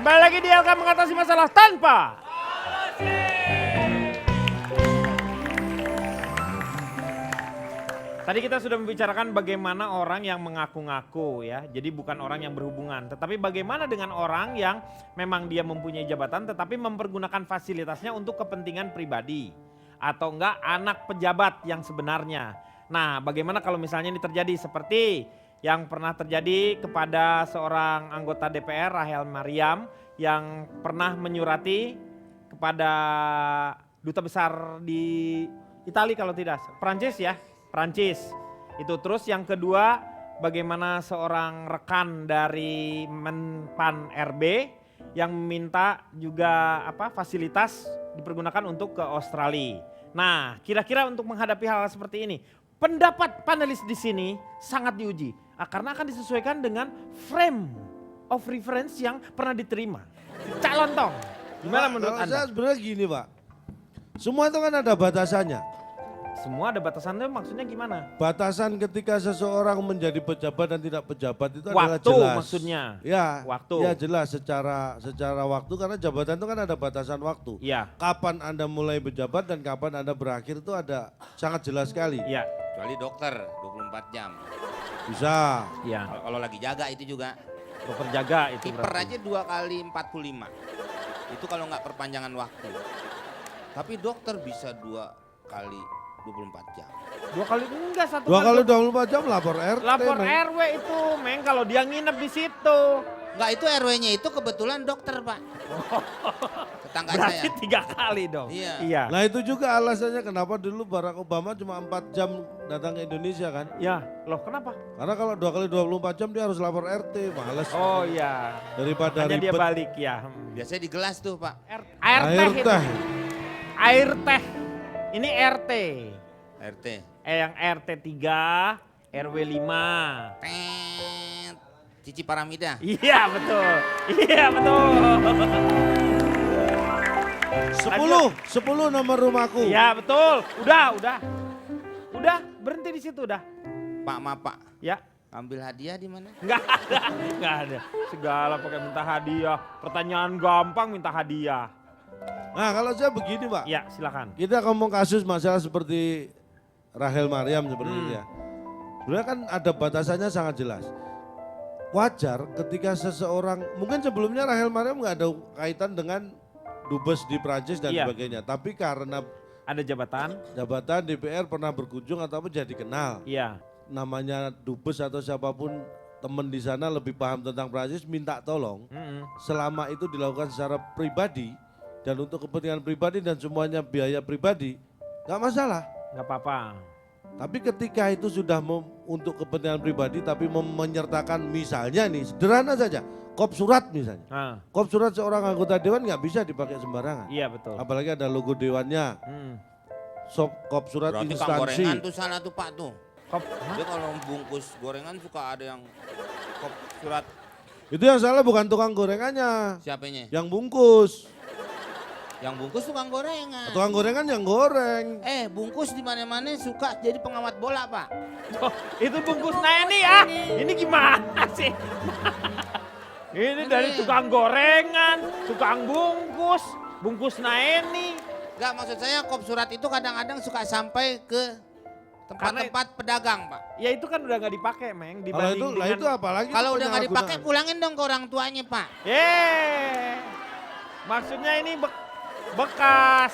Kembali lagi di LK mengatasi masalah tanpa Tadi kita sudah membicarakan bagaimana orang yang mengaku-ngaku ya. Jadi bukan orang yang berhubungan. Tetapi bagaimana dengan orang yang memang dia mempunyai jabatan tetapi mempergunakan fasilitasnya untuk kepentingan pribadi. Atau enggak anak pejabat yang sebenarnya. Nah bagaimana kalau misalnya ini terjadi seperti yang pernah terjadi kepada seorang anggota DPR Rahel Mariam yang pernah menyurati kepada duta besar di Italia kalau tidak, Prancis ya. Prancis. Itu terus yang kedua bagaimana seorang rekan dari Menpan RB yang meminta juga fasilitas dipergunakan untuk ke Australia. Nah, kira-kira untuk menghadapi hal seperti ini, pendapat panelis di sini sangat diuji karena akan disesuaikan dengan frame of reference yang pernah diterima. Cak Lontong, gimana menurut Anda? Saya sebenarnya gini Pak, semua itu kan ada batasannya. Semua ada batasannya, maksudnya gimana? Batasan ketika seseorang menjadi pejabat dan tidak pejabat itu adalah Waktu jelas. maksudnya. Ya, waktu. Ya jelas secara waktu karena jabatan itu kan ada batasan waktu. Iya. Kapan Anda mulai berjabat dan kapan Anda berakhir itu ada sangat jelas sekali. Iya. Kecuali dokter 24 jam. Bisa. Iya. Kalau lagi jaga itu juga. Dokter jaga itu Kiper berarti. aja 2 kali 45. Itu kalau nggak perpanjangan waktu. Tapi dokter bisa 2 kali 24 jam. 2 kali enggak, 1 2 kali 24 jam lapor RT. Lapor Meng. RW itu, Meng, kalau dia nginep di situ. Enggak, itu RW-nya itu kebetulan dokter, Pak. Tetangga Berarti saya. 3 kali dong. Iya. Nah itu juga alasannya kenapa dulu Barack Obama cuma 4 jam datang ke Indonesia kan. Ya, loh kenapa? Karena kalau 2 kali 24 jam dia harus lapor RT, males. Oh iya. Daripada Hanya dia ribet. balik ya. Biasanya di gelas tuh, Pak. Air teh Air itu. teh. Air teh. Ini RT. RT. Yang RT 3, RW 5. Tet. Cici Paramida. Iya betul. Iya betul. 10 nomor rumahku. Iya betul. Udah. Udah, berhenti di situ udah. Pak, maaf, Pak. Ya. Ambil hadiah di mana? Enggak ada. Segala pakai minta hadiah. Pertanyaan gampang minta hadiah. Nah kalau saya begini Pak, Ya, silakan. kita ngomong kasus masalah seperti Rahel Mariam seperti itu ya. Sebenarnya kan ada batasannya sangat jelas. Wajar ketika seseorang, mungkin sebelumnya Rahel Mariam nggak ada kaitan dengan dubes di Prancis dan Iya. sebagainya. Tapi karena Ada jabatan? jabatan DPR pernah berkunjung ataupun jadi kenal. Iya. Namanya dubes atau siapapun teman di sana lebih paham tentang Prancis minta tolong. Selama itu dilakukan secara pribadi dan untuk kepentingan pribadi dan semuanya biaya pribadi, nggak masalah. Nggak apa-apa. Tapi ketika itu sudah untuk kepentingan pribadi tapi menyertakan misalnya nih sederhana saja, kop surat misalnya. Nah, Kop surat seorang anggota dewan nggak bisa dipakai sembarangan. iya betul. Apalagi ada logo dewannya, kop surat Berarti Kang gorengan instansi. tuh salah tuh, Pak tuh. Kop, Dia kalau bungkus gorengan suka ada yang kop surat Itu yang salah bukan tukang gorengannya, siapanya? yang bungkus. Yang bungkus tukang gorengan. Tukang gorengan yang goreng. Bungkus di mana-mana suka jadi pengamat bola, Pak. oh, itu bungkus Neni ah. Ini gimana sih? Ini dari tukang gorengan, tukang bungkus Naeni. Enggak, maksud saya kop surat itu kadang-kadang suka sampai ke tempat-tempat pedagang, Pak. Ya itu kan udah nggak dipakai, Meng. Kalau Dibanding itu, lah dengan... itu apalagi Kalau itu udah nggak dipakai, penyalahgunaan. pulangin dong ke orang tuanya, Pak. Maksudnya ini bekas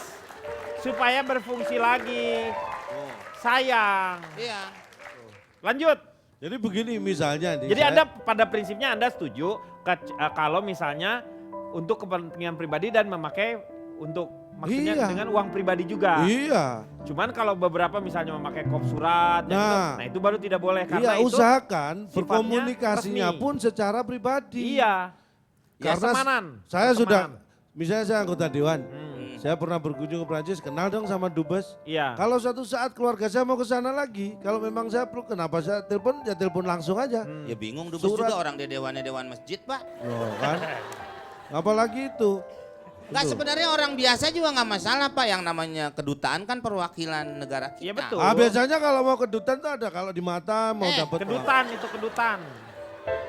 supaya berfungsi lagi. Sayang. Iya. Lanjut. Jadi begini misalnya nih. Jadi saya- Anda pada prinsipnya Anda setuju kalau misalnya untuk kepentingan pribadi dan memakai untuk maksudnya Iya. dengan uang pribadi juga. Iya. Cuman kalau beberapa misalnya memakai kop surat, Nah. itu baru tidak boleh karena Iya itu usahakan sifatnya berkomunikasinya resmi. pun secara pribadi. Iya. Ya, Karena semanan. saya sudah, Semanan. misalnya saya anggota dewan, Hmm, saya pernah berkunjung ke Prancis, kenal dong sama dubes. Iya. Kalau suatu saat keluarga saya mau ke sana lagi, kalau memang saya perlu, kenapa saya telepon, ya telepon langsung aja. Ya bingung dubes Surat. juga orang dia dewan masjid, Pak. Loh kan, apalagi itu. Enggak, Betul. sebenarnya orang biasa juga nggak masalah, Pak. Yang namanya kedutaan kan perwakilan negara kita. Iya, betul. Ah biasanya kalau mau kedutaan tuh ada, kalau di mata mau dapat Kedutan itu kedutan.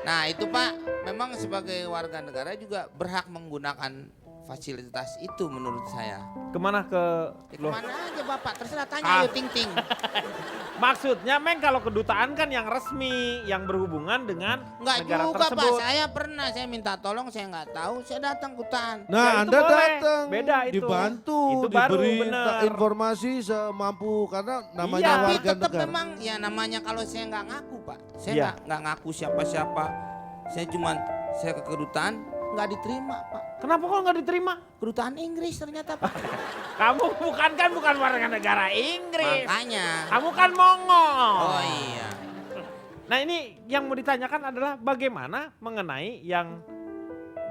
Nah itu Pak, memang sebagai warga negara juga berhak menggunakan fasilitas itu menurut saya. Kemana ke loh? Kemana aja Bapak, terserah tanya Ah. ayo ting-ting. Maksudnya Meng kalau kedutaan kan yang resmi, yang berhubungan dengan Enggak negara juga tersebut. Pak, saya minta tolong, saya nggak tahu, saya datang kedutaan. Ya, Nah, itu Anda boleh. datang, Beda itu. dibantu, Itu baru, diberi bener. informasi semampu karena namanya Iya. Tapi warga tetap negara. memang ya namanya kalau saya nggak ngaku Pak, saya Iya. nggak ngaku siapa-siapa, saya ke kedutaan nggak diterima Pak. Kenapa kok nggak diterima? Kedutaan Inggris ternyata Pak. Kamu bukan warga negara Inggris. Makanya. Kamu kan Mongol. Oh iya. Nah ini yang mau ditanyakan adalah bagaimana mengenai yang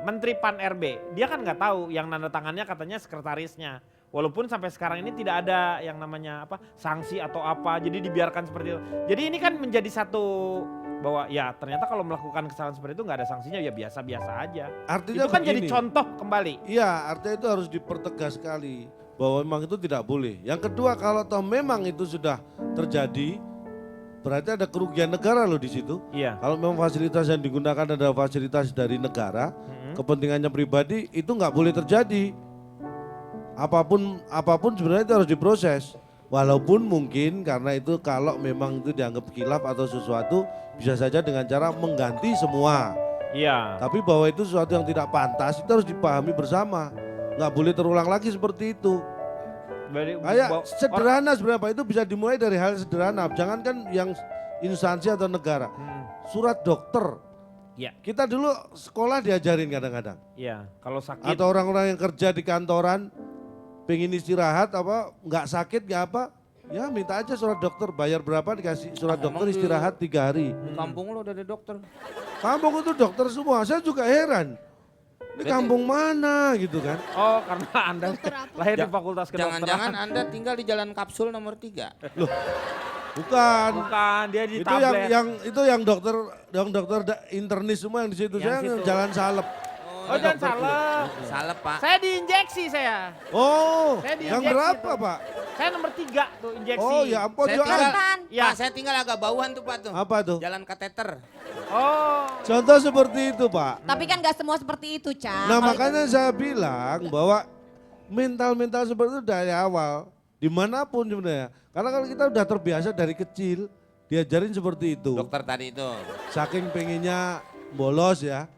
Menteri Pan RB. Dia kan nggak tahu yang nanda tangannya katanya sekretarisnya. Walaupun sampai sekarang ini tidak ada yang namanya apa sanksi atau apa. Jadi dibiarkan seperti itu. Jadi ini kan menjadi satu bahwa ya ternyata kalau melakukan kesalahan seperti itu nggak ada sanksinya ya biasa-biasa aja. Artinya Itu kan jadi begini. contoh kembali. Iya, artinya itu harus dipertegas sekali bahwa memang itu tidak boleh. Yang kedua, kalau toh memang itu sudah terjadi, berarti ada kerugian negara loh di situ. Iya. Kalau memang fasilitas yang digunakan adalah fasilitas dari negara, kepentingannya pribadi itu nggak boleh terjadi. Apapun sebenarnya itu harus diproses. Walaupun mungkin karena itu kalau memang itu dianggap khilaf atau sesuatu bisa saja dengan cara mengganti semua. Iya. Tapi bahwa itu sesuatu yang tidak pantas itu harus dipahami bersama. Nggak boleh terulang lagi seperti itu. Kayak sederhana sebenarnya Pak, itu bisa dimulai dari hal sederhana. Jangankan yang instansi atau negara. Surat dokter. Iya. Kita dulu sekolah diajarin kadang-kadang. Iya. Kalau sakit. Atau orang-orang yang kerja di kantoran pengen istirahat apa nggak sakit nggak apa. Ya minta aja surat dokter, bayar berapa dikasih surat dokter emang di- istirahat 3 hari. Di kampung lo udah ada dokter. Kampung itu dokter semua, saya juga heran. Ini kampung mana gitu kan. Oh karena Anda lahir di fakultas kedokteran. Jangan-jangan Anda tinggal di Jalan Kapsul nomor 3. Bukan. Bukan, dia di Itu tablet. yang dokter internis semua yang di situ. Yang Saya situ. jalan salep. Oh jangan salah. Salah Pak. Saya diinjeksi saya. Oh, Saya yang diinjeksi berapa tuh. Pak? Saya nomor 3 tuh injeksi. Oh ya ampun, Saya Joan. tinggal, Ya. Pak, saya tinggal agak bauan tuh Pak tuh. Apa tuh? Jalan kateter. Oh. Contoh seperti itu Pak. Tapi kan gak semua seperti itu, Cang. Nah Kalau makanya saya bilang bahwa mental-mental seperti itu dari awal, dimanapun sebenarnya. Karena kalau kita udah terbiasa dari kecil, diajarin seperti itu. Dokter tadi itu. Saking pengennya bolos ya.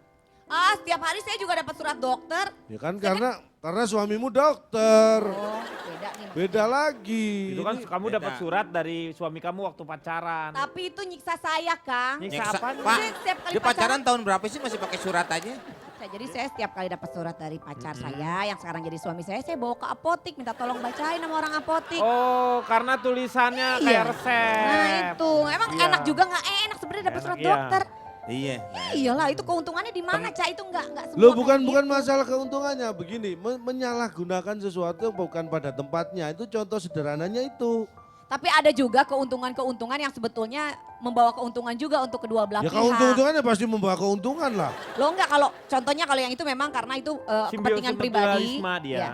setiap hari saya juga dapat surat dokter. Ya kan karena suamimu dokter. Oh, beda nih. Beda lagi. Itu kan Ini- kamu beda. dapat surat dari suami kamu waktu pacaran. Tapi itu nyiksa saya, Kang. Nyiksa Nyeksa- apa? Pak, Jadi setiap kali dia pacaran tahun berapa sih masih pakai surat aja? Jadi saya setiap kali dapat surat dari pacar saya yang sekarang jadi suami saya bawa ke apotik minta tolong bacain sama orang apotik. Oh, karena tulisannya Iya. kayak resep. Nah itu, emang Iya. enak juga nggak enak sebenarnya dapat Enak, surat iya. dokter. Iya. Iyalah itu keuntungannya di mana, Ca? Itu nggak semua. Loh kayak bukan gitu. masalah keuntungannya begini, menyalahgunakan sesuatu yang bukan pada tempatnya itu contoh sederhananya itu. Tapi ada juga keuntungan-keuntungan yang sebetulnya membawa keuntungan juga untuk kedua belah Ya pihak. keuntungannya pasti membawa keuntungan lah. Lo enggak kalau contohnya kalau yang itu memang karena itu kepentingan pribadi. Mutualisme dia. Ya.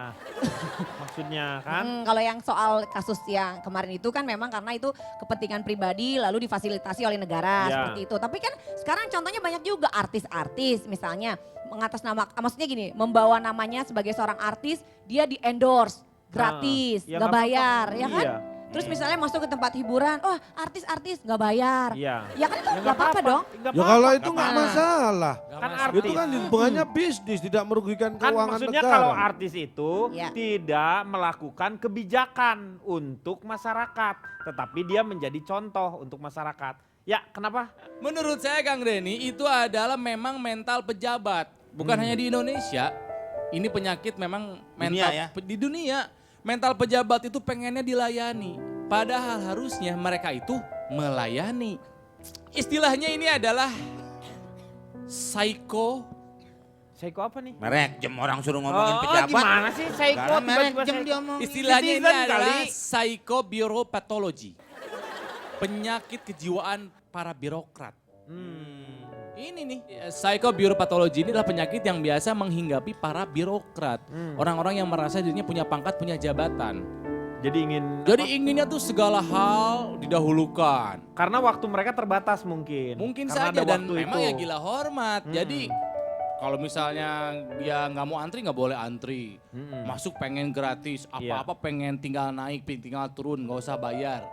Maksudnya kan. Kalau yang soal kasus yang kemarin itu kan memang karena itu kepentingan pribadi lalu difasilitasi oleh negara Ya. seperti itu. Tapi kan sekarang contohnya banyak juga artis-artis misalnya mengatasnamakan, maksudnya gini, membawa namanya sebagai seorang artis, dia di endorse gratis, ya nggak nggak bayar, apa-apa. ya kan? Iya. Terus misalnya masuk ke tempat hiburan, oh artis-artis nggak bayar. Iya. Ya kan itu Ya nggak apa-apa dong. Nggak Ya apa-apa. kalau itu nggak apa-apa. masalah. Kan Itu artis. kan hubungannya bisnis, tidak merugikan Kan keuangan maksudnya negara. kalau artis itu Ya. tidak melakukan kebijakan untuk masyarakat. Tetapi dia menjadi contoh untuk masyarakat. Ya kenapa? Menurut saya Kang Denny itu adalah memang mental pejabat. Bukan hanya di Indonesia. Ini penyakit memang mental Dunia ya? di dunia. Mental pejabat itu pengennya dilayani. Padahal harusnya mereka itu melayani. Istilahnya ini adalah psycho. Psycho apa nih? Merek jam orang suruh ngomongin Oh, pejabat. gimana sih psycho? Karena merek Tiba-tiba jam psycho. dia ngomongin. Istilahnya ini Citizen adalah kali. psychobiopatology. Penyakit kejiwaan para birokrat. Ini nih, psychobiopatology ini adalah penyakit yang biasa menghinggapi para birokrat. Orang-orang yang merasa dirinya punya pangkat, punya jabatan. Jadi ingin Jadi inginnya tuh segala hal didahulukan. karena waktu mereka terbatas mungkin. Mungkin Karena saja ada dan waktu memang itu. ya gila hormat. Jadi kalau misalnya dia nggak mau antri nggak boleh antri. Masuk pengen gratis, Iya. apa-apa pengen tinggal naik, tinggal turun, nggak usah bayar.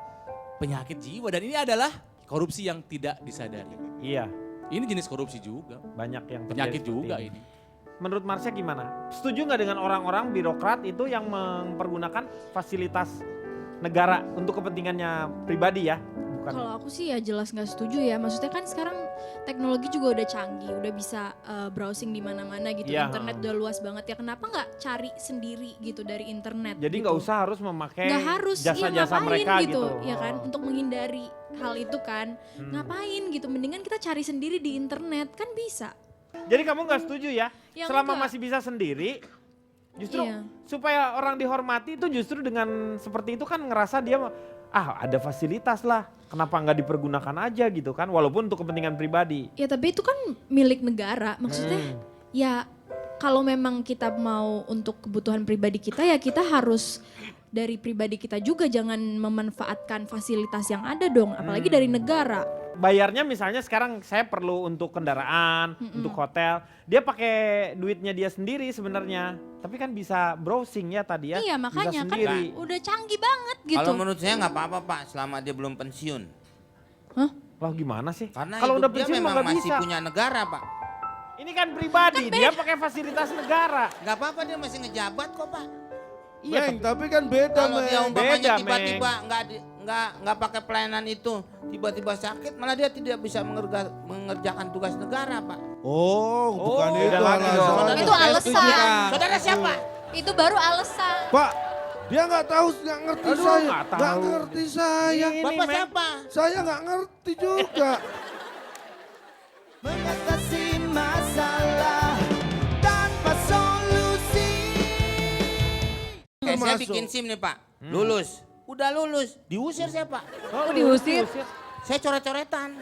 Penyakit jiwa dan ini adalah korupsi yang tidak disadari. Iya, Ini jenis korupsi juga, banyak yang terjadi penyakit seperti juga ini. ini. Menurut Marsha gimana? Setuju nggak dengan orang-orang birokrat itu yang mempergunakan fasilitas negara untuk kepentingannya pribadi ya? Bukan. Kalau aku sih ya jelas nggak setuju ya. Maksudnya kan sekarang teknologi juga udah canggih, udah bisa browsing di mana-mana gitu. Iya, Internet udah luas banget ya. Kenapa nggak cari sendiri gitu dari internet? Jadi gitu. nggak usah harus memakai Nggak harus, iya, jasa-jasa ngapain mereka gitu, gitu. ya kan? Oh. Untuk menghindari hal itu kan, ngapain gitu? Mendingan kita cari sendiri di internet kan bisa. Jadi kamu nggak setuju ya? Ya, Selama enggak. masih bisa sendiri, justru Iya. supaya orang dihormati itu justru dengan seperti itu kan ngerasa dia ada fasilitas lah. Kenapa nggak dipergunakan aja gitu kan? Walaupun untuk kepentingan pribadi. Ya tapi itu kan milik negara, maksudnya ya kalau memang kita mau untuk kebutuhan pribadi kita ya kita harus dari pribadi kita juga jangan memanfaatkan fasilitas yang ada dong, apalagi dari negara. Bayarnya misalnya sekarang saya perlu untuk kendaraan, untuk hotel, dia pakai duitnya dia sendiri sebenarnya. Tapi kan bisa browsing ya tadi ya. Iya bisa makanya kan sendiri. udah canggih banget gitu. Kalau menurut saya nggak apa-apa Pak, selama dia belum pensiun. Hah? Lah gimana sih? Karena Kalau hidup udah dia pensiun mah memang nggak masih bisa. punya negara Pak. Ini kan pribadi, dia pakai fasilitas negara. Nggak apa-apa dia masih ngejabat kok Pak. Iya, Meng, tapi kan beda, Kalau dia Meng. umpamanya Beda, tiba-tiba nggak pakai pelayanan itu, tiba-tiba sakit, malah dia tidak bisa mengerjakan tugas negara Pak. Oh, bukan Oh, itu beda lagi dong. alasannya. Itu alasan. Saudara siapa? Itu baru alasan. Pak, dia nggak tahu, nggak ngerti Aduh, saya. nggak tahu. Nggak ngerti saya. Ini, Bapak Meng. siapa? Saya nggak ngerti juga. Mengatasi masalah tanpa solusi. Kayak saya Masuk. bikin SIM nih Pak, lulus. Udah lulus, diusir saya Pak. Oh, diusir. Saya coret-coretan.